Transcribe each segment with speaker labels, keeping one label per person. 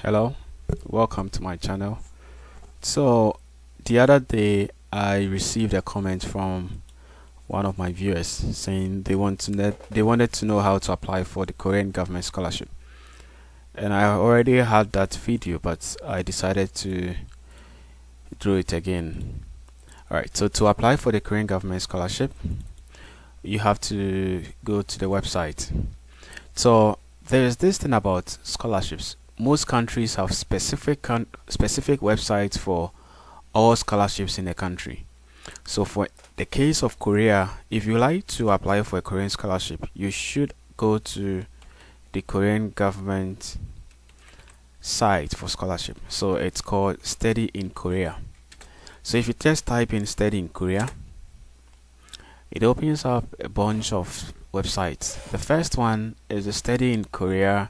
Speaker 1: Hello, welcome to my channel. So the other day I received a comment from one of my viewers saying they wanted to know how to apply for the Korean government scholarship, and I already had that video, but I decided to do it again. Alright, so to apply for the Korean government scholarship, you have to go to the website. So there's this thing about scholarships. Most countries have specific websites for all scholarships in the country. So for the case of Korea, if you like to apply for a Korean scholarship, you should go to the Korean government site for scholarship. So it's called Study in Korea. So if you just type in Study in Korea, it opens up a bunch of websites. The first one is the Study in Korea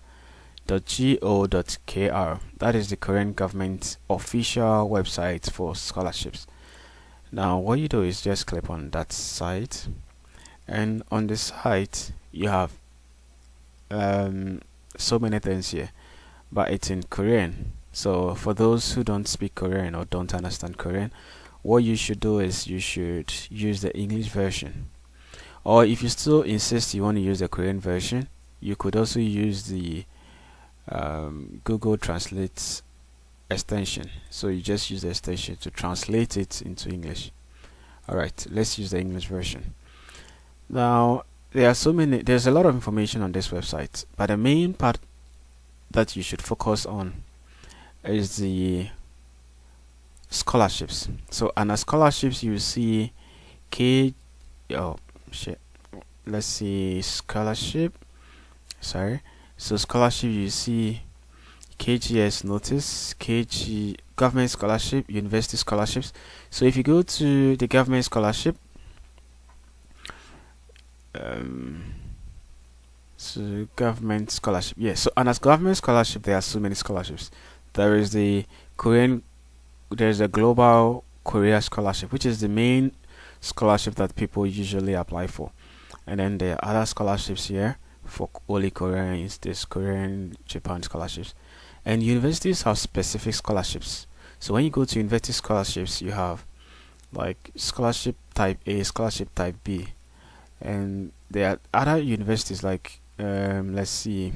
Speaker 1: .go.kr. That is the Korean government official website for scholarships. Now what you do is just click on that site, and on the site you have so many things here, but it's in Korean. So for those who don't speak Korean or don't understand Korean, what you should do is you should use the English version. Or if you still insist you want to use the Korean version, you could also use the Google Translate extension. So you just use the extension to translate it into English. Alright, let's use the English version. Now there's a lot of information on this website, but the main part that you should focus on is the scholarships. So under scholarships you see let's see scholarship. So scholarship, you see KGS notice, KG government scholarship, university scholarships. So if you go to the government scholarship, so government scholarship, yes. So under government scholarship, there are so many scholarships. There is the there's a global Korea scholarship, which is the main scholarship that people usually apply for, and then there are other scholarships here for only Koreans. There's Korean Japan scholarships, and universities have specific scholarships. So when you go to university scholarships, you have like scholarship type A, scholarship type B, and there are other universities like let's see,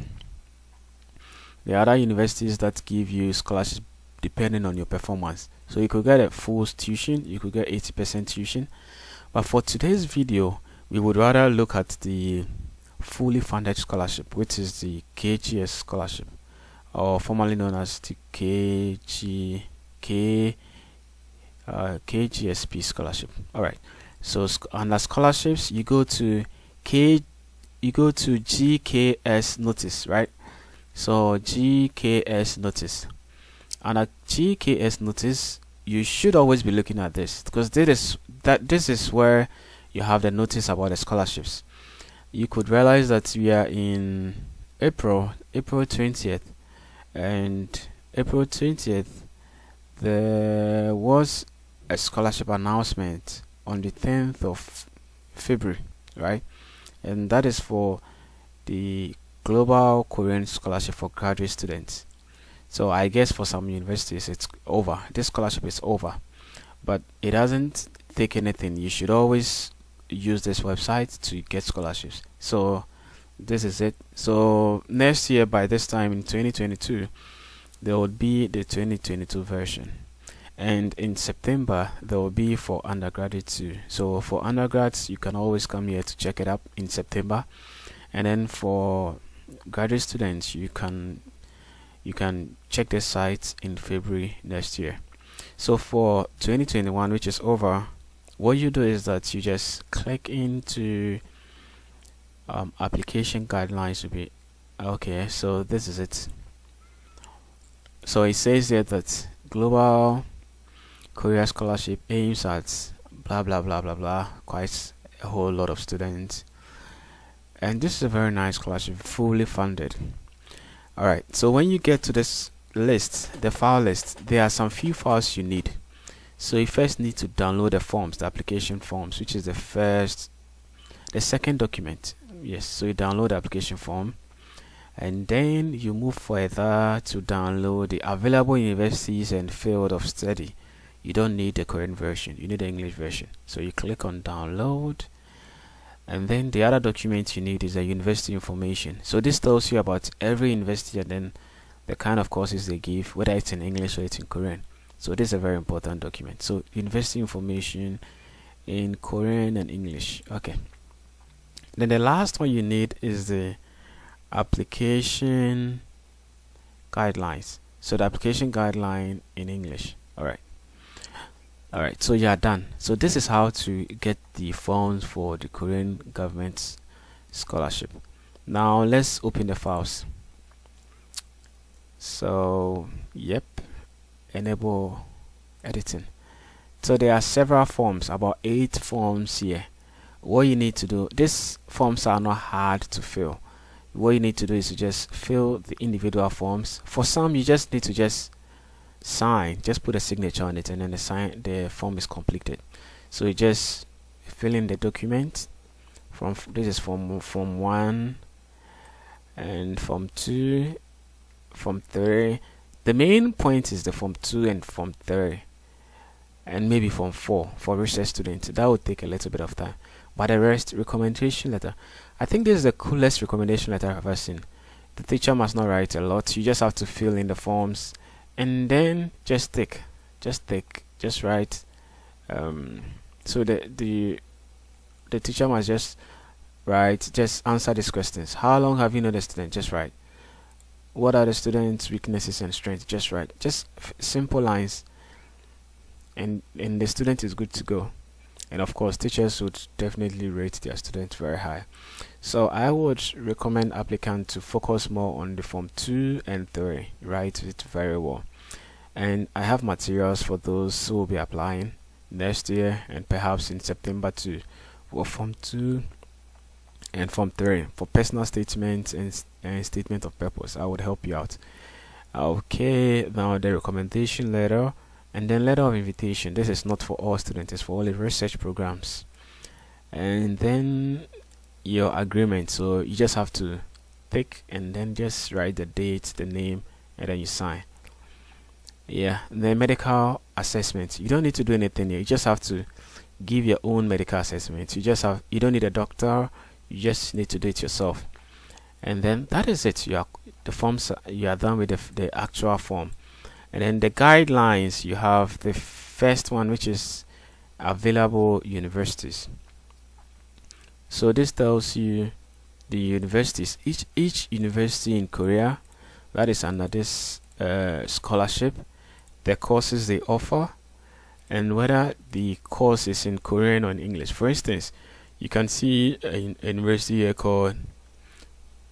Speaker 1: there are other universities that give you scholarships depending on your performance. So you could get a full tuition, you could get 80% tuition, but for today's video we would rather look at the fully funded scholarship, which is the KGS scholarship, or formerly known as the KGSP scholarship. Alright, so under scholarships you go to GKS notice, right? So GKS notice. Under GKS notice you should always be looking at this, because this is where you have the notice about the scholarships. You could realize that we are in April 20th, and April 20th there was a scholarship announcement on the 10th of February, right? And that is for the Global Korean Scholarship for graduate students. So I guess for some universities it's over, this scholarship is over, but it doesn't take anything. You should always use this website to get scholarships. So this is it. So next year, by this time in 2022, there will be the 2022 version, and in September there will be for undergraduate too. So for undergrads you can always come here to check it up in September, and then for graduate students you can check this site in February next year. So for 2021, which is over, what you do is that you just click into application guidelines to be okay. So this is it. So it says there that Global Korea Scholarship aims at blah blah blah blah blah, quite a whole lot of students, and this is a very nice scholarship, fully funded. Alright, so when you get to this list, the file list, there are some few files you need. So you first need to download the forms, the application forms, which is the second document. Yes, so you download the application form, and then you move further to download the available universities and field of study. You don't need the Korean version, you need the English version. So you click on download, and then the other document you need is a university information. So this tells you about every university and then the kind of courses they give, whether it's in English or it's in Korean. So this is a very important document. So university information in Korean and English. Okay. Then the last one you need is the application guidelines. So the application guideline in English. Alright, so you are done. So this is how to get the forms for the Korean government scholarship. Now let's open the files. So yep, enable editing. So there are several forms, about 8 forms here. What you need to do, these forms are not hard to fill. What you need to do is to just fill the individual forms. For some, you just need to just sign, just put a signature on it, and then the form is completed. So you just fill in the document. This is form 1 and form 2, form 3. The main point is the form 2 and form 3, and maybe form 4 for research students. That would take a little bit of time. But the rest, recommendation letter. I think this is the coolest recommendation letter I've ever seen. The teacher must not write a lot. You just have to fill in the forms and then just write. So the teacher must just write, just answer these questions. How long have you known the student? Just write. What are the students' weaknesses and strengths? Just write. Just simple lines, and the student is good to go. And of course, teachers would definitely rate their students very high. So I would recommend applicants to focus more on the form 2 and 3. Write it very well. And I have materials for those who will be applying next year and perhaps in September too, for form 2 and form 3 for personal statements and statement of purpose. I would help you out. Okay, now the recommendation letter. And then letter of invitation. This is not for all students, it's for all the research programs. And then your agreement. So you just have to pick and then just write the date, the name, and then you sign. Yeah, the medical assessment. You don't need to do anything here. You just have to give your own medical assessment. You don't need a doctor. You just need to do it yourself. And then that is it. You are done with the actual form. And then the guidelines, you have the first one, which is available universities. So this tells you the universities, each university in Korea that is under this scholarship, the courses they offer, and whether the course is in Korean or in English. For instance, you can see a university here called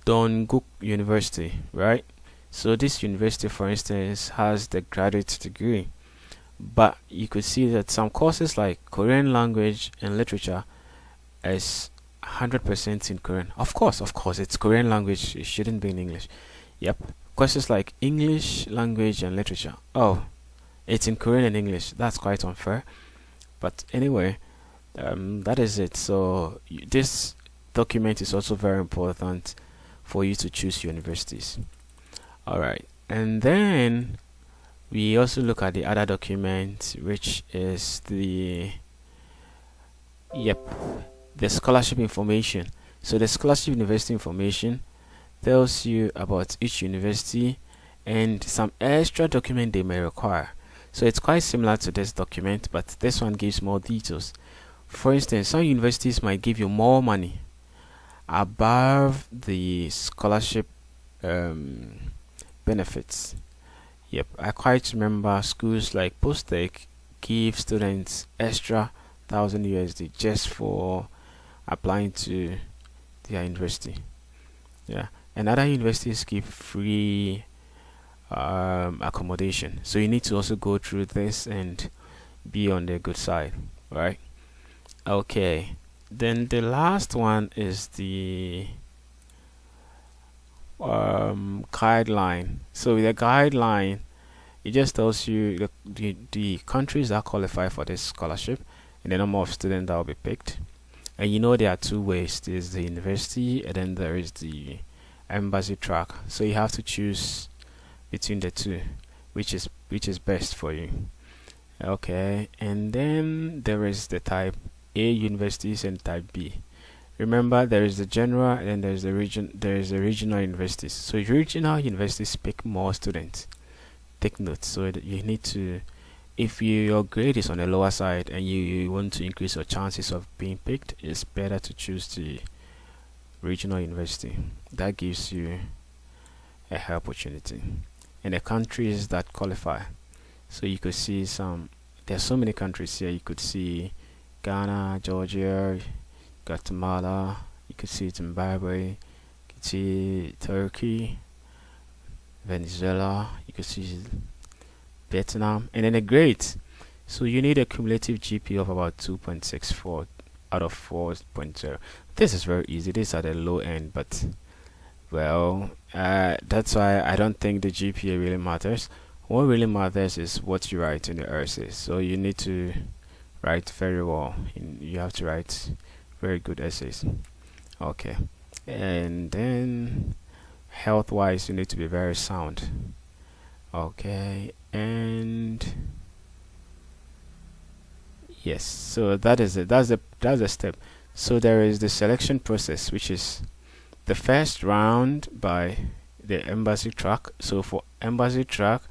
Speaker 1: Dongguk University, right? So this university, for instance, has the graduate degree, but you could see that some courses like Korean language and literature is 100% in Korean. Of course, it's Korean language. It shouldn't be in English. Yep. Courses like English language and literature. Oh, it's in Korean and English. That's quite unfair. But anyway, that is it. So this document is also very important for you to choose universities. Alright, and then we also look at the other document, which is the scholarship information. So the scholarship university information tells you about each university and some extra document they may require. So it's quite similar to this document, but this one gives more details. For instance, some universities might give you more money above the scholarship benefits. Yep, I quite remember schools like Postec give students extra 1,000 USD just for applying to their university. Yeah, and other universities give free accommodation. So you need to also go through this and be on the good side, right? Okay, then the last one is the guideline. So with the guideline, it just tells you the countries that qualify for this scholarship and the number of students that will be picked. And you know there are two ways. There's the university and then there is the embassy track. So you have to choose between the two, which is best for you. Okay, and then there is the type A universities and type B. Remember, there is the general and then there's the regional universities. So regional universities pick more students. Take note. So you need to, if your grade is on the lower side and you want to increase your chances of being picked, it's better to choose the regional university. That gives you a high opportunity. And the countries that qualify. So you could see there's so many countries here. You could see Ghana, Georgia, Guatemala, you could see Zimbabwe, you could see Turkey, Venezuela, you could see Vietnam, and then a grade. So you need a cumulative GPA of about 2.64 out of 4.0. This is very easy. This is at the low end, but well, that's why I don't think the GPA really matters. What really matters is what you write in the essays. So you need to write very well. You have to write very good essays. Okay, and then health-wise, you need to be very sound. Okay, and yes, so that is it. That's the step. So there is the selection process, which is the first round by the embassy track. So for embassy track,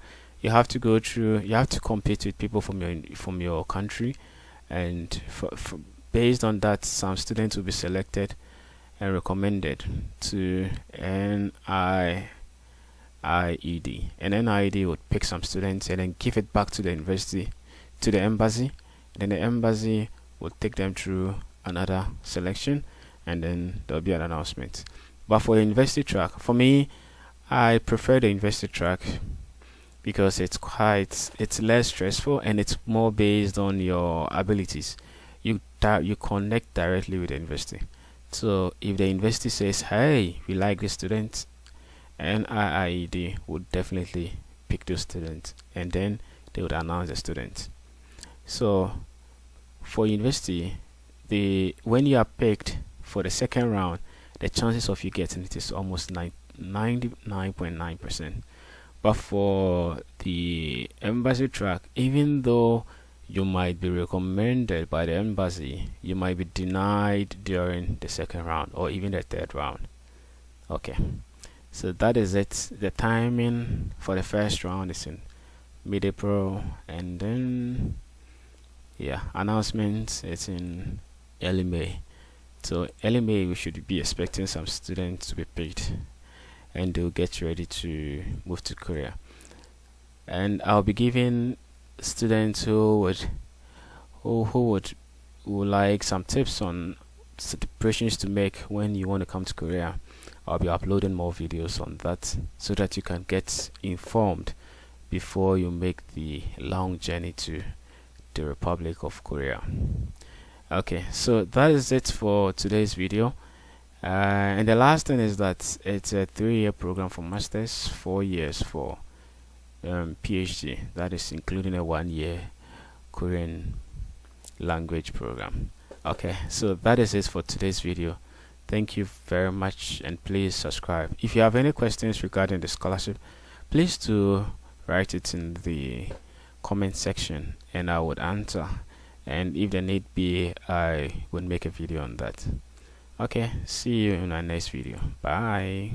Speaker 1: you have to go through. You have to compete with people from your country, and based on that, some students will be selected and recommended to NIED, and NIED would pick some students and then give it back to the university, to the embassy, and then the embassy will take them through another selection, and then there'll be an announcement. But for the university track, for me, I prefer the university track because it's less stressful and it's more based on your abilities. You connect directly with the university. So if the university says, hey, we like this student, NIED would definitely pick those students, and then they would announce the student. So for university, when you are picked for the second round, the chances of you getting it is almost 99.9%. But for the embassy track, even though you might be recommended by the embassy, you might be denied during the second round or even the third round. Okay, so that is it. The timing for the first round is in mid-April, and then announcements it's in early May. So early May we should be expecting some students to be picked, and they'll get ready to move to Korea. And I'll be giving students who would like some tips on preparations to make when you want to come to Korea. I'll be uploading more videos on that so that you can get informed before you make the long journey to the Republic of Korea. Okay, so that is it for today's video. And the last thing is that it's a 3-year program for masters, 4 years for PhD. That is including a 1-year Korean language program. Okay, so that is it for today's video. Thank you very much, and please subscribe. If you have any questions regarding the scholarship, please do write it in the comment section and I would answer, and if there need be, I would make a video on that. Okay, see you in our next video. Bye.